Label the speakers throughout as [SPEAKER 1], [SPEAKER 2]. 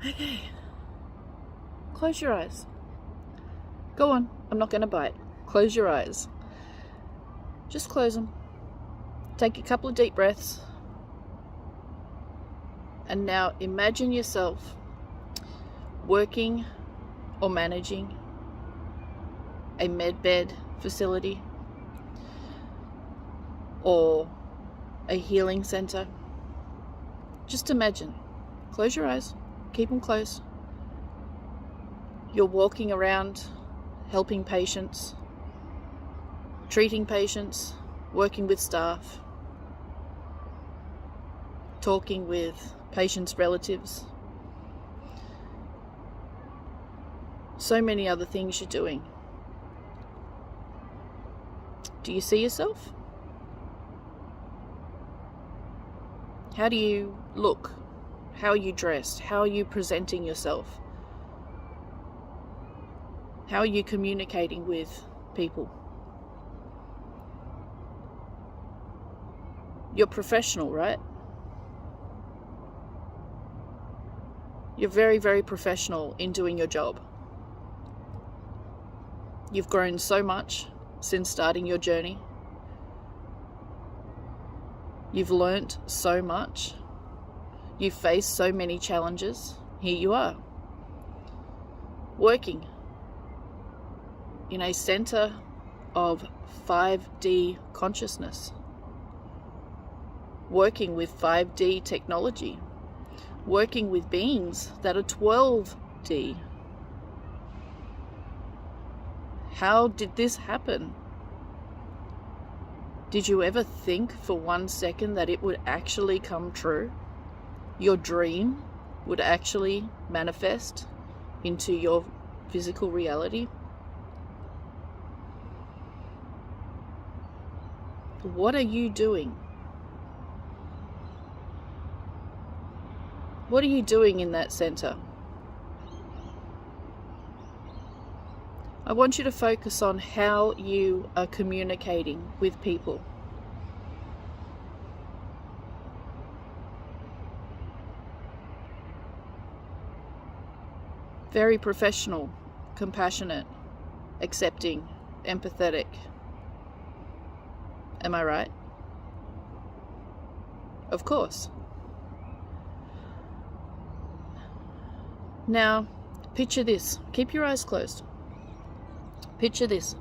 [SPEAKER 1] Okay. Close your eyes. Go on, I'm not going to bite. Close your eyes. Just close them. Take a couple of deep breaths. And now imagine yourself working or managing a medbed facility or a healing center. Just imagine. Close your eyes. Keep them closed. You're walking around helping patients, treating patients, working with staff, talking with patients' relatives. So many other things you're doing. Do you see yourself? How do you look? How are you dressed? How are you presenting yourself? How are you communicating with people? You're professional, right? You're very, very professional in doing your job. You've grown so much since starting your journey. You've learnt so much. You've faced so many challenges. Here you are, working in a center of 5D consciousness, working with 5D technology, working with beings that are 12D. How did this happen? Did you ever think for 1 second that it would actually come true? Your dream would actually manifest into your physical reality? What are you doing? What are you doing in that center? I want you to focus on how you are communicating with people. Very professional, compassionate, accepting, empathetic. Am I right? Of course. Now, picture this. Keep your eyes closed. Picture this.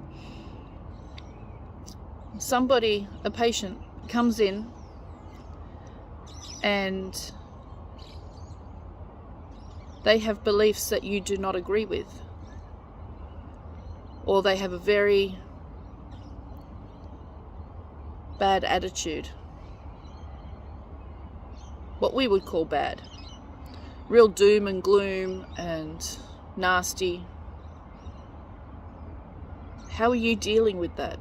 [SPEAKER 1] Somebody, a patient, comes in and they have beliefs that you do not agree with, or they have a very bad attitude, what we would call bad, real doom and gloom and nasty. How are you dealing with that?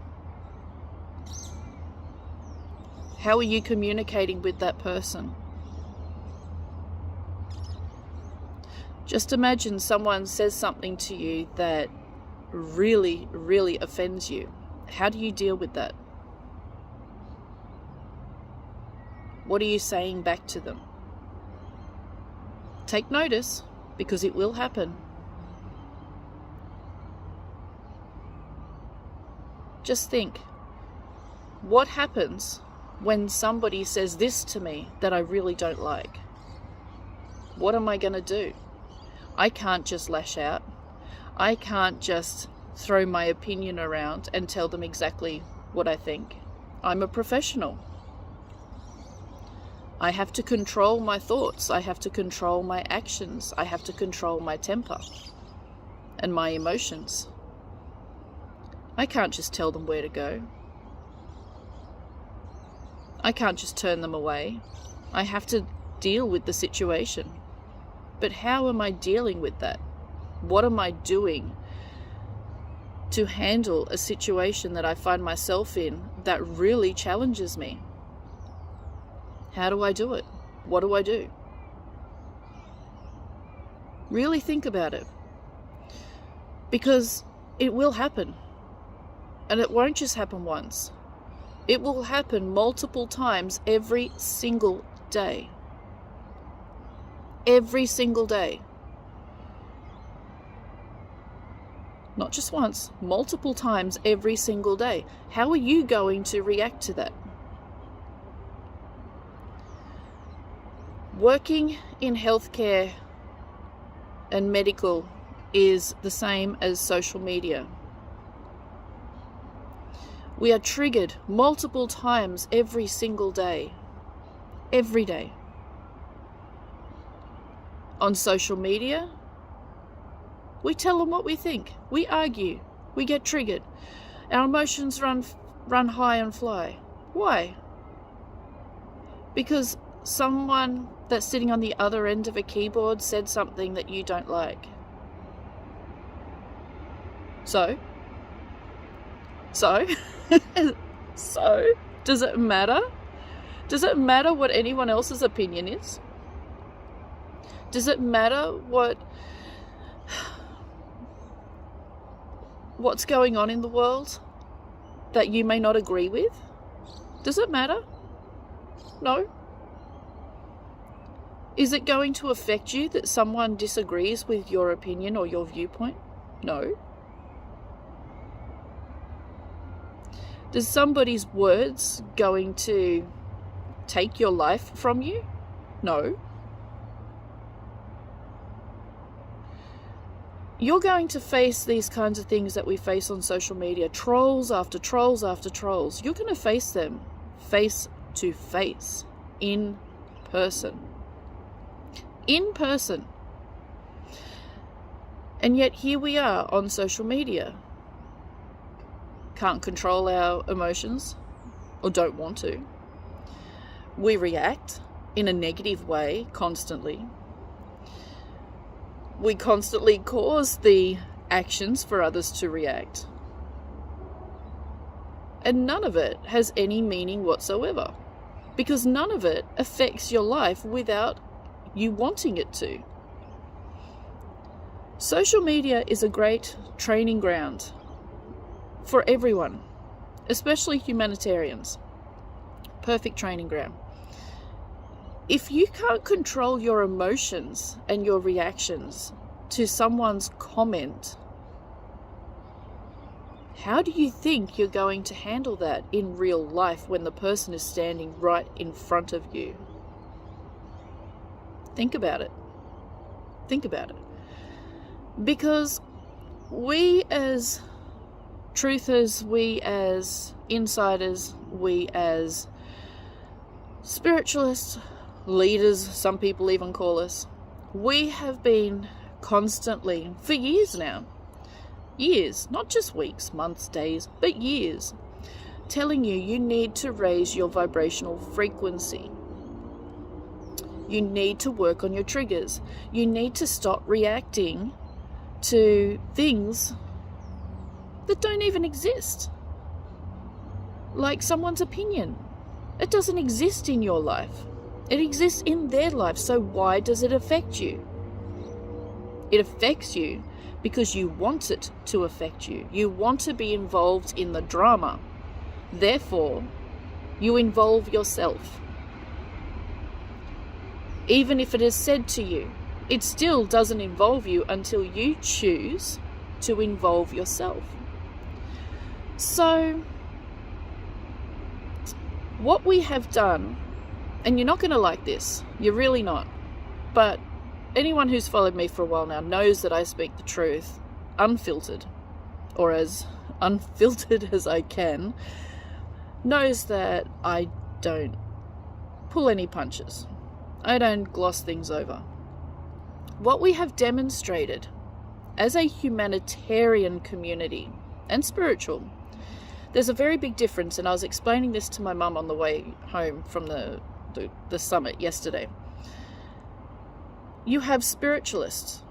[SPEAKER 1] How are you communicating with that person? Just imagine someone says something to you that really, really offends you. How do you deal with that? What are you saying back to them? Take notice, because it will happen. Just think, what happens when somebody says this to me that I really don't like? What am I going to do? I can't just lash out. I can't just throw my opinion around and tell them exactly what I think. I'm a professional. I have to control my thoughts. I have to control my actions. I have to control my temper and my emotions. I can't just tell them where to go. I can't just turn them away. I have to deal with the situation. But how am I dealing with that? What am I doing to handle a situation that I find myself in that really challenges me? How do I do it? What do I do? Really think about it. Because it will happen. And it won't just happen once. It will happen multiple times every single day. Every single day. Not just once, multiple times every single day. How are you going to react to that? Working in healthcare and medical is the same as social media. We are triggered multiple times every single day. Every day. On social media, we tell them what we think. We argue. We get triggered. Our emotions run high and fly. Why? Because someone that's sitting on the other end of a keyboard said something that you don't like. So, does it matter? Does it matter what anyone else's opinion is? Does it matter what's going on in the world that you may not agree with? Does it matter? No. Is it going to affect you that someone disagrees with your opinion or your viewpoint? No. Is somebody's words going to take your life from you? No. You're going to face these kinds of things that we face on social media, trolls after trolls after trolls. You're going to face them face to face, in person. In person. And yet here we are on social media. Can't control our emotions, or don't want to. We react in a negative way constantly. We constantly cause the actions for others to react. And none of it has any meaning whatsoever, because none of it affects your life without you wanting it to. Social media is a great training ground for everyone, especially humanitarians. Perfect training ground. If you can't control your emotions and your reactions to someone's comment, how do you think you're going to handle that in real life when the person is standing right in front of you? Think about it. Think about it. Because we as truthers, we as insiders, we as spiritualists, leaders, some people even call us, we have been constantly, for years now, years, not just weeks, months, days, but years, telling you you need to raise your vibrational frequency. You need to work on your triggers. You need to stop reacting to things that don't even exist. Like someone's opinion. It doesn't exist in your life. It exists in their life. So why does it affect you? It affects you because you want it to affect you. You want to be involved in the drama. Therefore, you involve yourself. Even if it is said to you, it still doesn't involve you until you choose to involve yourself. So, what we have done, and you're not going to like this, you're really not, but anyone who's followed me for a while now knows that I speak the truth, unfiltered, or as unfiltered as I can, knows that I don't pull any punches. I don't gloss things over. What we have demonstrated as a humanitarian community and spiritual, there's a very big difference, and I was explaining this to my mum on the way home from the summit yesterday. You have spiritualists,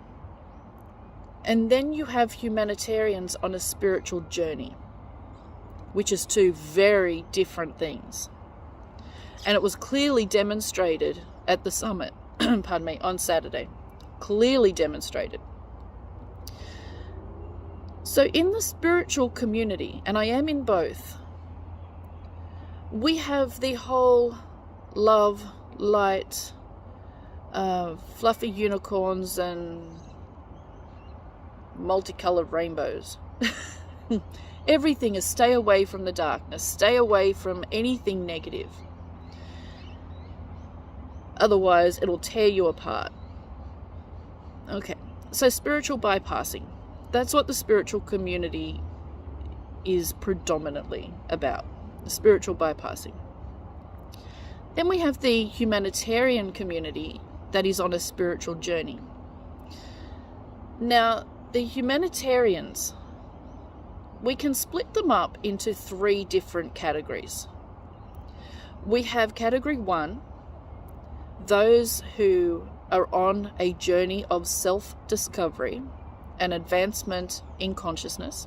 [SPEAKER 1] and then you have humanitarians on a spiritual journey, which is two very different things. And it was clearly demonstrated at the summit, pardon me, on Saturday. Clearly demonstrated. So in the spiritual community, and I am in both, we have the whole love, light, fluffy unicorns and multicolored rainbows. Everything is stay away from the darkness, stay away from anything negative. Otherwise, it'll tear you apart. Okay, so spiritual bypassing. That's what the spiritual community is predominantly about, spiritual bypassing. Then we have the humanitarian community that is on a spiritual journey. Now, the humanitarians, we can split them up into 3 different categories. We have category 1, those who are on a journey of self-discovery and advancement in consciousness.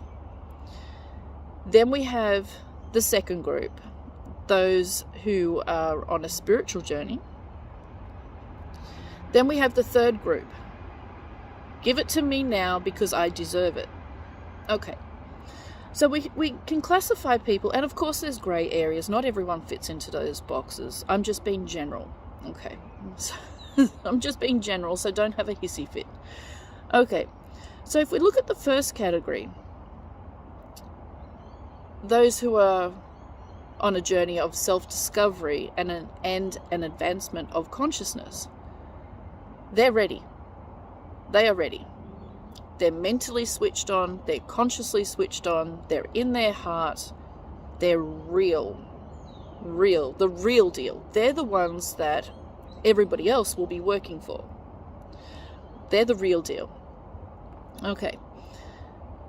[SPEAKER 1] Then we have the second group, those who are on a spiritual journey. Then we have the third group. Give it to me now because I deserve it. Okay. So we can classify people, and of course there's grey areas. Not everyone fits into those boxes. I'm just being general. Okay. So, I'm just being general, so don't have a hissy fit. Okay. So if we look at the first category, those who are on a journey of self-discovery and an advancement of consciousness, they're ready. They are ready. They're mentally switched on, they're consciously switched on, they're in their heart, they're real, the real deal. They're the ones that everybody else will be working for. They're the real deal. Okay.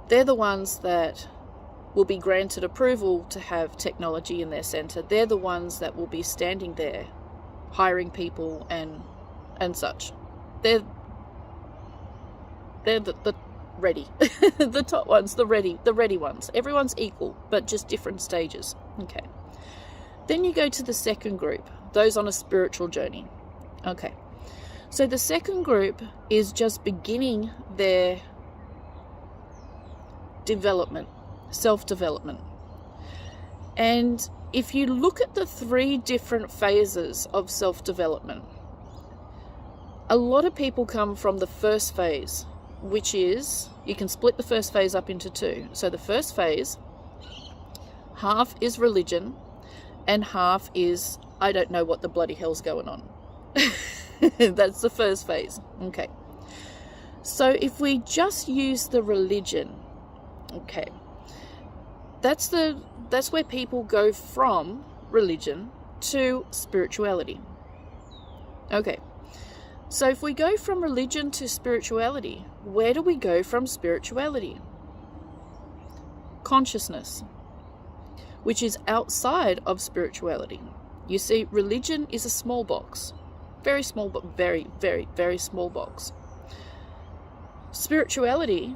[SPEAKER 1] They're the ones that will be granted approval to have technology in their center. They're the ones that will be standing there, hiring people and such. They're the ready. The top ones, the ready ones. Everyone's equal, but just different stages. Okay. Then you go to the second group, those on a spiritual journey. Okay. So the second group is just beginning their development, self-development. And if you look at the 3 different phases of self-development, a lot of people come from the first phase, which is, you can split the first phase up into 2. So the first phase, half is religion and half is, I don't know what the bloody hell's going on. That's the first phase. Okay. So if we just use the religion, okay, that's where people go from religion to spirituality. Okay. So if we go from religion to spirituality, where do we go from spirituality? Consciousness, which is outside of spirituality. You see, religion is a small box. Very small, but very, very, very small box. Spirituality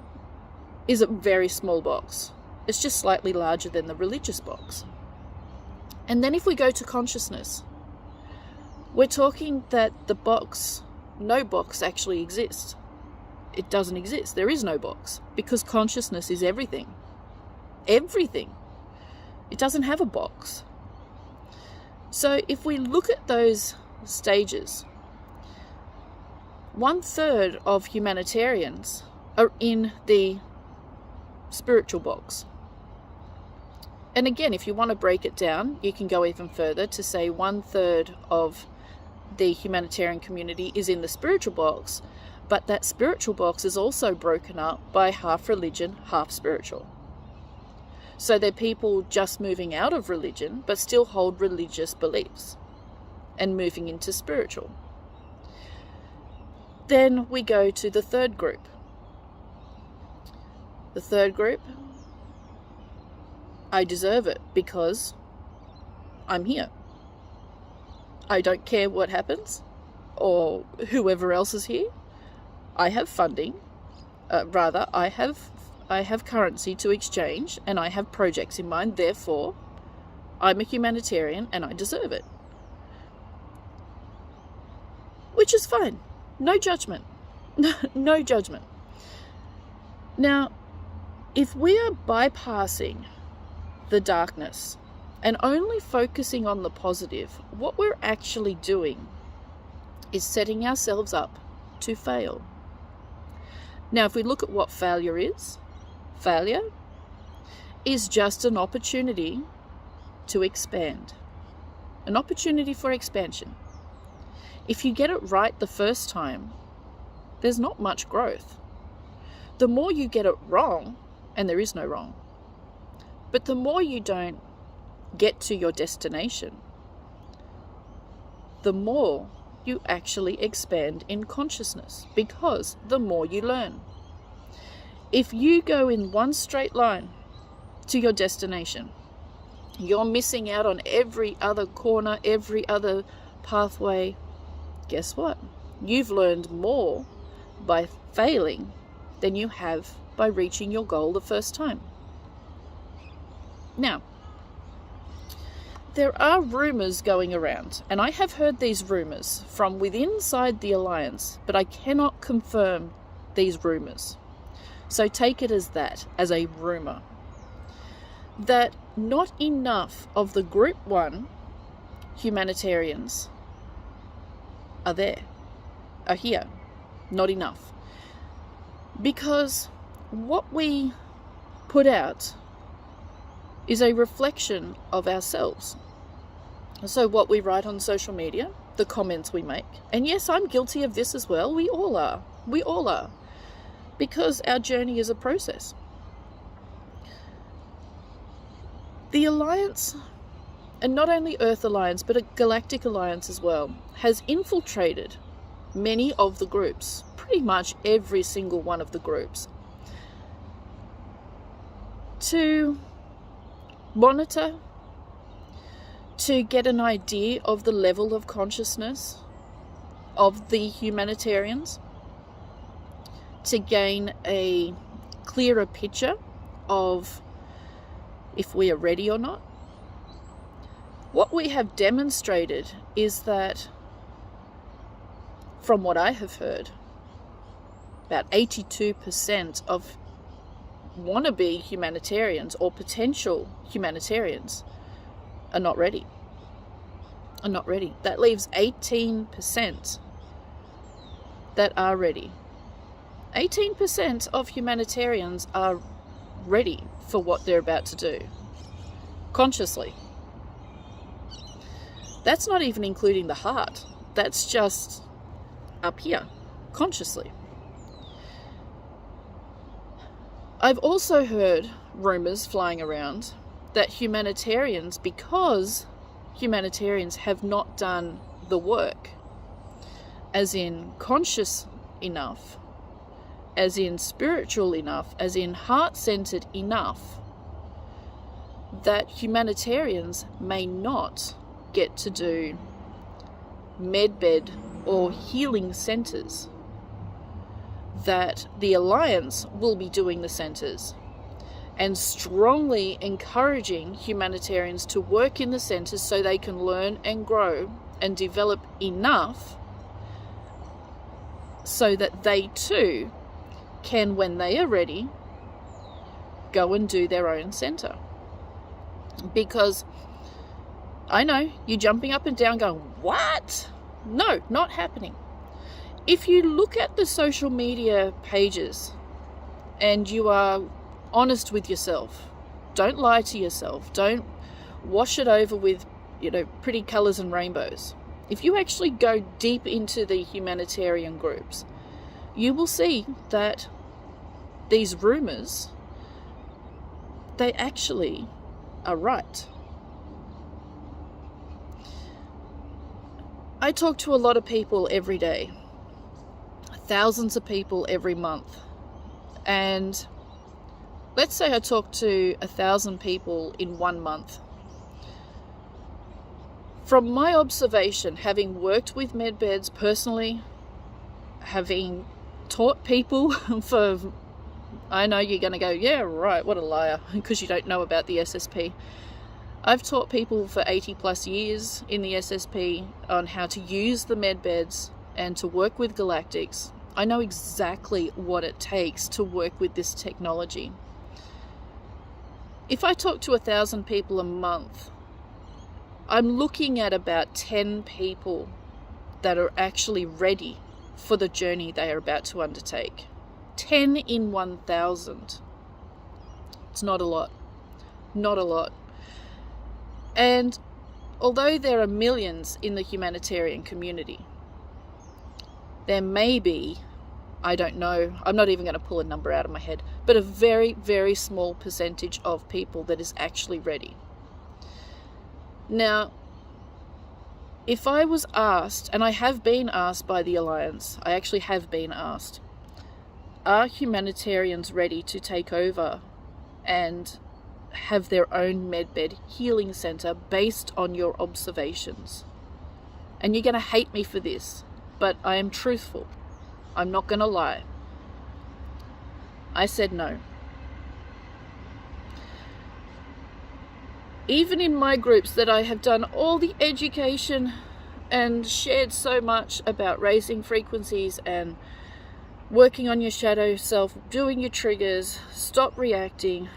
[SPEAKER 1] is a very small box. It's just slightly larger than the religious box. And then if we go to consciousness, we're talking that the box, no box actually exists. It doesn't exist. There is no box because consciousness is everything. Everything. It doesn't have a box. So if we look at those stages, 1/3 of humanitarians are in the spiritual box. And again, if you want to break it down, you can go even further to say 1/3 of the humanitarian community is in the spiritual box, but that spiritual box is also broken up by half religion, half spiritual. So they're people just moving out of religion, but still hold religious beliefs and moving into spiritual. Then we go to the third group. The third group, I deserve it because I'm here. I don't care what happens or whoever else is here. I have funding. I have currency to exchange and I have projects in mind. Therefore, I'm a humanitarian and I deserve it. Which is fine. No judgment. No judgment. Now, if we are bypassing the darkness and only focusing on the positive, what we're actually doing is setting ourselves up to fail. Now, if we look at what failure is just an opportunity to expand, an opportunity for expansion. If you get it right the first time, there's not much growth. The more you get it wrong, and there is no wrong, but the more you don't get to your destination, the more you actually expand in consciousness, because the more you learn. If you go in one straight line to your destination, you're missing out on every other corner, every other pathway. Guess what? You've learned more by failing than you have by reaching your goal the first time. Now, there are rumors going around, and I have heard these rumors from within inside the Alliance, but I cannot confirm these rumors. So take it as that, as a rumor, that not enough of the Group 1 humanitarians are here. Not enough. Because what we put out is a reflection of ourselves. So what we write on social media, the comments we make, and yes, I'm guilty of this as well. We all are. Because our journey is a process. The Alliance, and not only Earth Alliance, but a Galactic Alliance as well, has infiltrated many of the groups, pretty much every single one of the groups, to monitor, to get an idea of the level of consciousness of the humanitarians, to gain a clearer picture of if we are ready or not. What we have demonstrated is that, from what I have heard, about 82% of wannabe humanitarians or potential humanitarians are not ready. That leaves 18% that are ready. 18% of humanitarians are ready for what they're about to do, consciously. That's not even including the heart. That's just up here, consciously. I've also heard rumors flying around that humanitarians, because humanitarians have not done the work, as in conscious enough, as in spiritual enough, as in heart-centered enough, that humanitarians may not get to do medbed or healing centers, that the Alliance will be doing the centers and strongly encouraging humanitarians to work in the centers so they can learn and grow and develop enough so that they too can, when they are ready, go and do their own center. Because I know you're jumping up and down going, what? No, not happening. If you look at the social media pages and you are honest with yourself, don't lie to yourself, don't wash it over with, pretty colors and rainbows. If you actually go deep into the humanitarian groups, you will see that these rumors, they actually are right. I talk to a lot of people every day, thousands of people every month, and let's say I talk to 1,000 people in 1 month. From my observation, having worked with medbeds personally, having taught people for, I know you're going to go, yeah, right, what a liar, because you don't know about the SSP. I've taught people for 80 plus years in the SSP on how to use the medbeds and to work with galactics. I know exactly what it takes to work with this technology. If I talk to 1,000 people a month, I'm looking at about 10 people that are actually ready for the journey they are about to undertake. 10 in 1,000. It's not a lot. Not a lot. And although there are millions in the humanitarian community, there may be, I don't know, I'm not even going to pull a number out of my head, but a very, very small percentage of people that is actually ready. Now, if I was asked, and I have been asked by the Alliance, I actually have been asked, are humanitarians ready to take over and have their own medbed healing center based on your observations? And you're going to hate me for this, but I am truthful. I'm not going to lie. I said no. Even in my groups that I have done all the education and shared so much about raising frequencies and working on your shadow self, doing your triggers, stop reacting,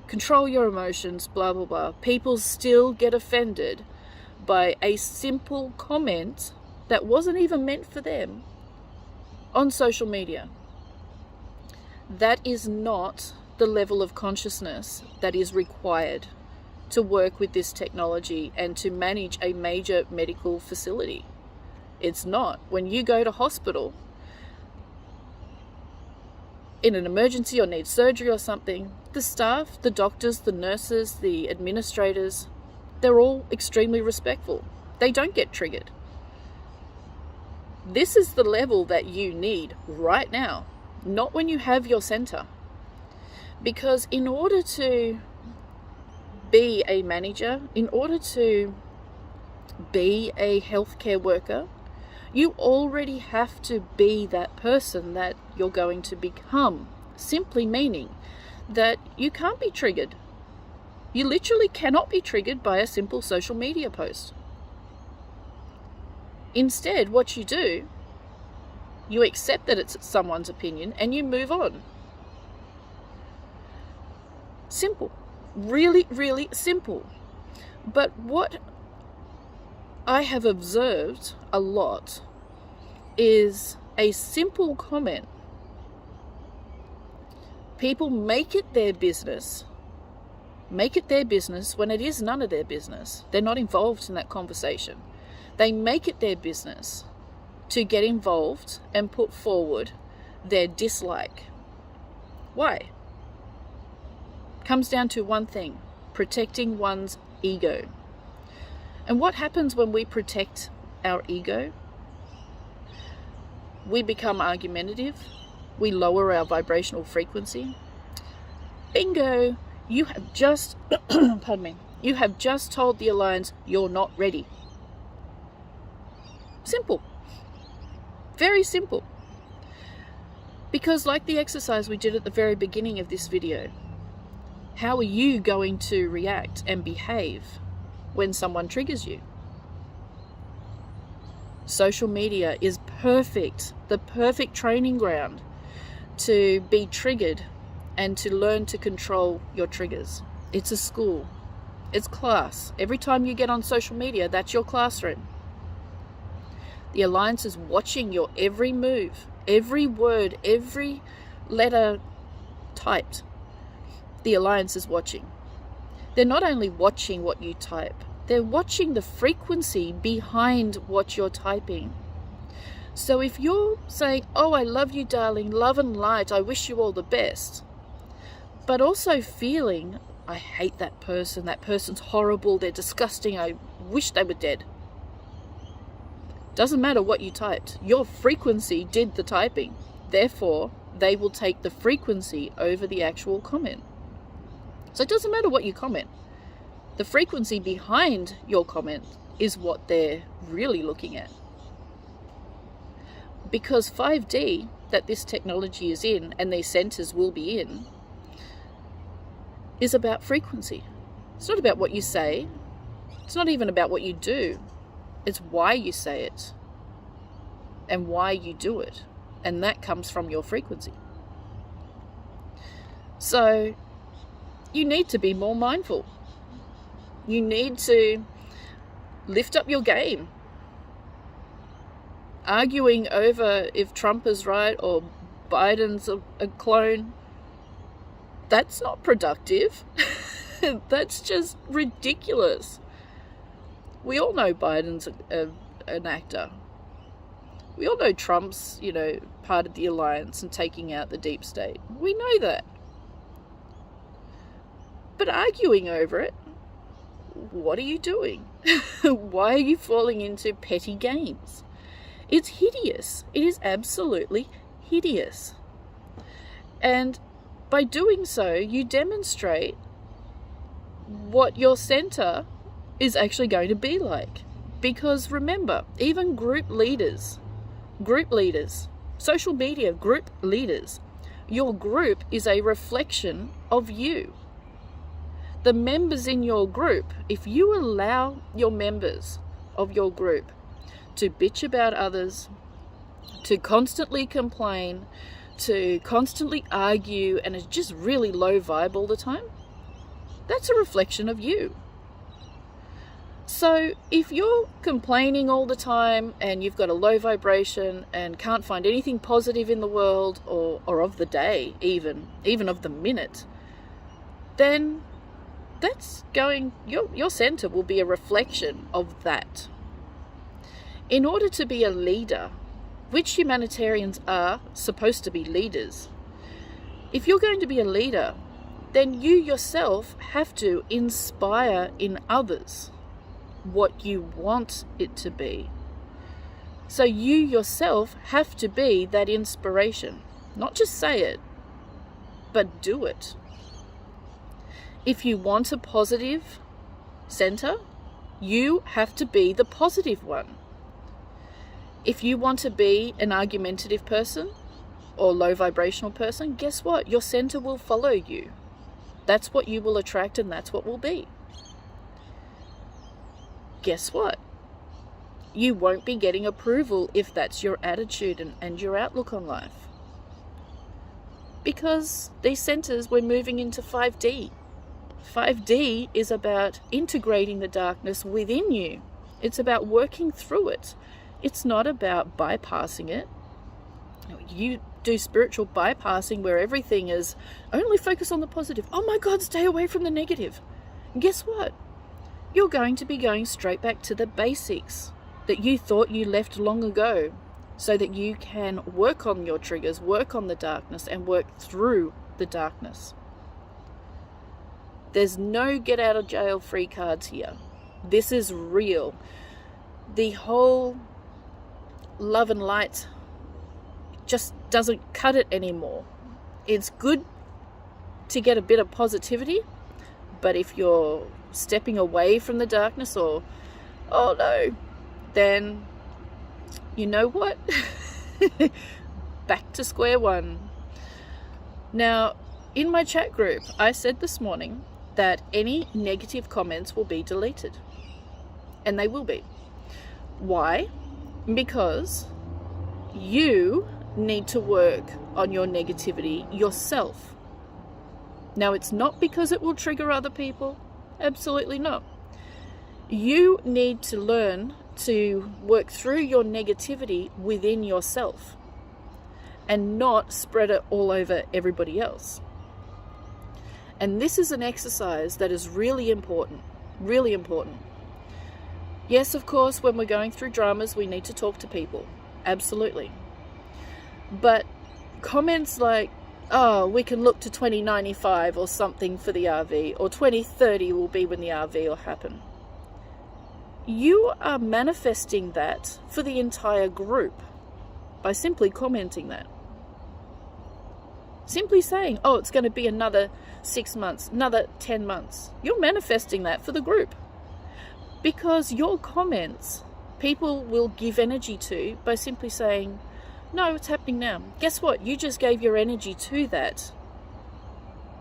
[SPEAKER 1] control your emotions, blah, blah, blah, people still get offended by a simple comment that wasn't even meant for them on social media. That is not the level of consciousness that is required to work with this technology and to manage a major medical facility. It's not. When you go to hospital in an emergency or need surgery or something, the staff, the doctors, the nurses, the administrators, they're all extremely respectful. They don't get triggered. This is the level that you need right now, not when you have your center. Because in order to be a manager, in order to be a healthcare worker, you already have to be that person that you're going to become. Simply meaning that you can't be triggered. You literally cannot be triggered by a simple social media post. Instead, what you do, you accept that it's someone's opinion and you move on. Simple. Really, really simple. But what I have observed a lot is a simple comment. People make it their business. Make it their business when it is none of their business. They're not involved in that conversation. They make it their business to get involved and put forward their dislike. Why? Comes down to one thing: protecting one's ego. And what happens when we protect our ego? We become argumentative. We lower our vibrational frequency. Bingo! You have just, pardon me, you have just told the Alliance you're not ready. Simple. Very simple. Because like the exercise we did at the very beginning of this video, how are you going to react and behave when someone triggers you? Social media is perfect, the perfect training ground to be triggered and to learn to control your triggers. It's a school. It's class. Every time you get on social media, that's your classroom. The Alliance is watching your every move, every word, every letter typed. The Alliance is watching. They're not only watching what you type, they're watching the frequency behind what you're typing. So if you're saying, oh, I love you, darling, love and light, I wish you all the best, but also feeling, I hate that person's horrible, they're disgusting, I wish they were dead. Doesn't matter what you typed, your frequency did the typing. Therefore, they will take the frequency over the actual comment. So it doesn't matter what you comment. The frequency behind your comment is what they're really looking at. Because 5D, that this technology is in, and these centers will be in, is about frequency. It's not about what you say. It's not even about what you do. It's why you say it and why you do it. And that comes from your frequency. So you need to be more mindful. You need to lift up your game. Arguing over if Trump is right or Biden's a clone. That's not productive. That's just ridiculous. We all know Biden's an actor. We all know Trump's, part of the alliance and taking out the deep state. We know that. But arguing over it, what are you doing? Why are you falling into petty games? It's hideous. It is absolutely hideous. And by doing so, you demonstrate what your center is actually going to be like. Because remember, even group leaders, social media group leaders, your group is a reflection of you. The members in your group, if you allow your members of your group to bitch about others, to constantly complain, to constantly argue, and it's just really low vibe all the time, that's a reflection of you. So if you're complaining all the time and you've got a low vibration and can't find anything positive in the world or of the day, even of the minute, then that's your center will be a reflection of that. In order to be a leader, which humanitarians are supposed to be leaders, if you're going to be a leader, then you yourself have to inspire in others what you want it to be. So you yourself have to be that inspiration. Not just say it, but do it. If you want a positive center, you have to be the positive one. If you want to be an argumentative person or low vibrational person, guess what? Your center will follow you. That's what you will attract, and that's what will be. Guess what? You won't be getting approval if that's your attitude and your outlook on life. Because these centers, we're moving into 5D. 5D is about integrating the darkness within you. It's about working through it. It's not about bypassing it. You do spiritual bypassing where everything is only focus on the positive. Oh my God, stay away from the negative. And guess what? You're going to be going straight back to the basics that you thought you left long ago, so that you can work on your triggers, work on the darkness, and work through the darkness. There's no get out of jail free cards here. This is real. The whole love and light just doesn't cut it anymore. It's good to get a bit of positivity, but if you're stepping away from the darkness or, oh no, then you know what? Back to square one. Now, in my chat group, I said this morning that any negative comments will be deleted. And they will be. Why? Because you need to work on your negativity yourself. Now, it's not because it will trigger other people. Absolutely not. You need to learn to work through your negativity within yourself and not spread it all over everybody else. And this is an exercise that is really important, really important. Yes, of course, when we're going through dramas, we need to talk to people. Absolutely. But comments like, oh, we can look to 2095 or something for the RV, or 2030 will be when the RV will happen. You are manifesting that for the entire group by simply commenting that. Simply saying, oh, it's going to be another 6 months, another 10 months. You're manifesting that for the group. Because your comments, people will give energy to by simply saying, no, it's happening now. Guess what? You just gave your energy to that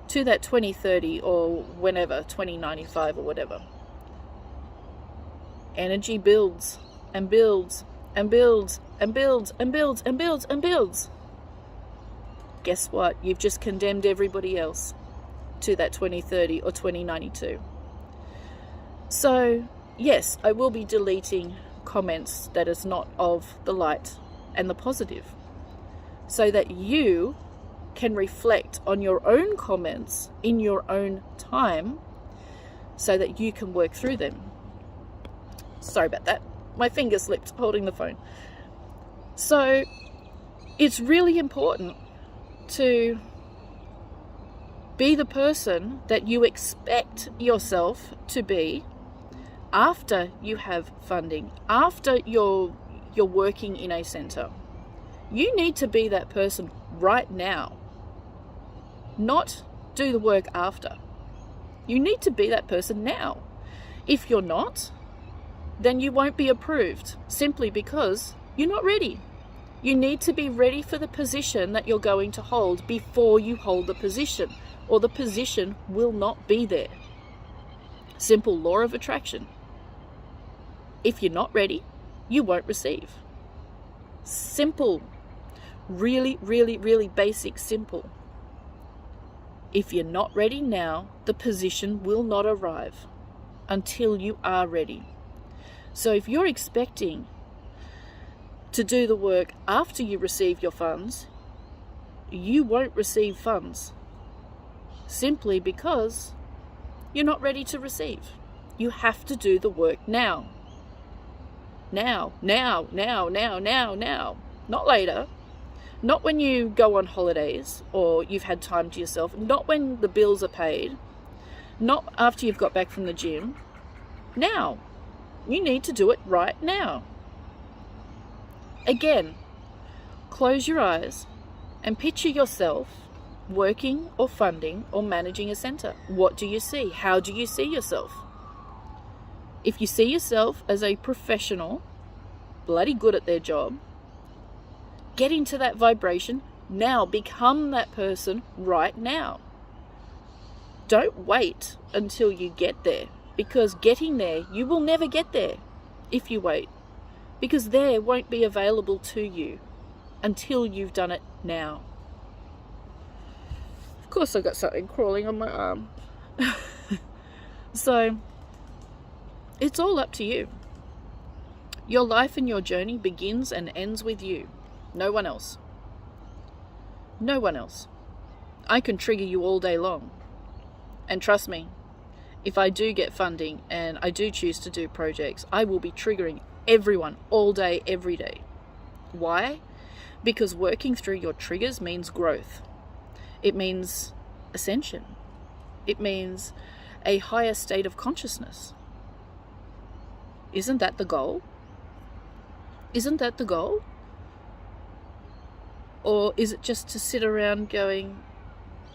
[SPEAKER 1] 2030 or whenever, 2095 or whatever. Energy builds and builds and builds and builds and builds and builds and builds. Guess what? You've just condemned everybody else to that 2030 or 2092. So, yes, I will be deleting comments that is not of the light and the positive. so that you can reflect on your own comments in your own time so that you can work through them. Sorry about that. My finger slipped holding the phone. So it's really important to be the person that you expect yourself to be after you have funding, after you're working in a center. You need to be that person right now, not do the work after. You need to be that person now. If you're not, then you won't be approved simply because you're not ready. You need to be ready for the position that you're going to hold before you hold the position, or the position will not be there. Simple law of attraction. If you're not ready, you won't receive. Simple. Really, really, really basic, simple. If you're not ready now, the position will not arrive until you are ready. So if you're expecting to do the work after you receive your funds, you won't receive funds simply because you're not ready to receive. You have to do the work now. Now. Not later. Not when you go on holidays or you've had time to yourself. Not when the bills are paid. Not after you've got back from the gym. Now. You need to do it right now. Again, close your eyes and picture yourself working or funding or managing a center. What do you see? How do you see yourself? If you see yourself as a professional, bloody good at their job, get into that vibration now. Become that person right now. Don't wait until you get there, because getting there, you will never get there if you wait, because there won't be available to you until you've done it now. Of course, I've got something crawling on my arm. So it's all up to you. Your life and your journey begins and ends with you. No one else. No one else. I can trigger you all day long. And trust me, if I do get funding and I do choose to do projects, I will be triggering everyone all day, every day. Why? Because working through your triggers means growth. It means ascension. It means a higher state of consciousness. Isn't that the goal? Isn't that the goal? Or is it just to sit around going,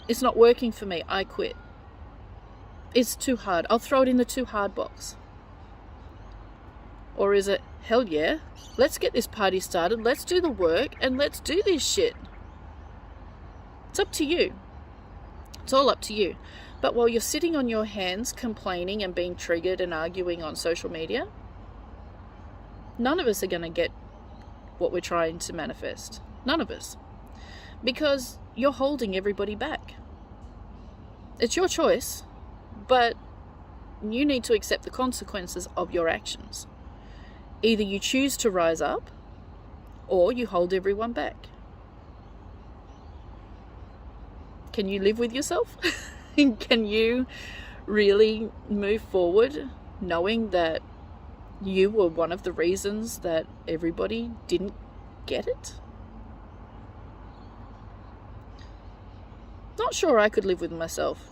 [SPEAKER 1] it's not working for me, I quit. It's too hard, I'll throw it in the too hard box. Or is it, hell yeah, let's get this party started, let's do the work, and let's do this shit. It's up to you. It's all up to you. But while you're sitting on your hands complaining and being triggered and arguing on social media, none of us are going to get what we're trying to manifest. None of us. Because you're holding everybody back. It's your choice, but you need to accept the consequences of your actions. Either you choose to rise up, or you hold everyone back. Can you live with yourself? Can you really move forward knowing that you were one of the reasons that everybody didn't get it? Not sure I could live with myself.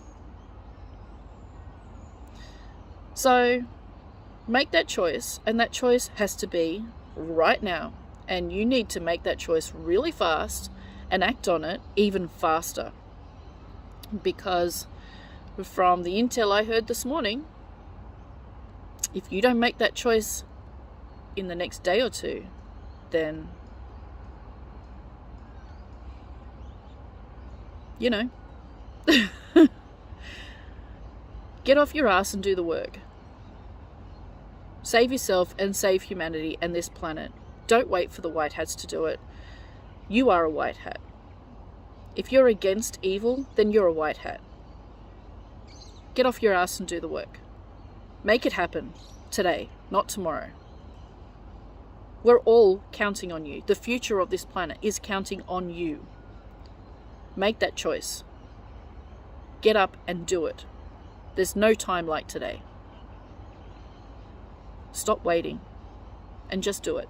[SPEAKER 1] So make that choice, and that choice has to be right now. And you need to make that choice really fast and act on it even faster. Because from the intel I heard this morning, if you don't make that choice in the next day or two, then, you know, get off your ass and do the work. Save yourself and save humanity and this planet. Don't wait for the white hats to do it. You are a white hat. If you're against evil, then you're a white hat. Get off your ass and do the work. Make it happen today, not tomorrow. We're all counting on you. The future of this planet is counting on you. Make that choice. Get up and do it. There's no time like today. Stop waiting and just do it.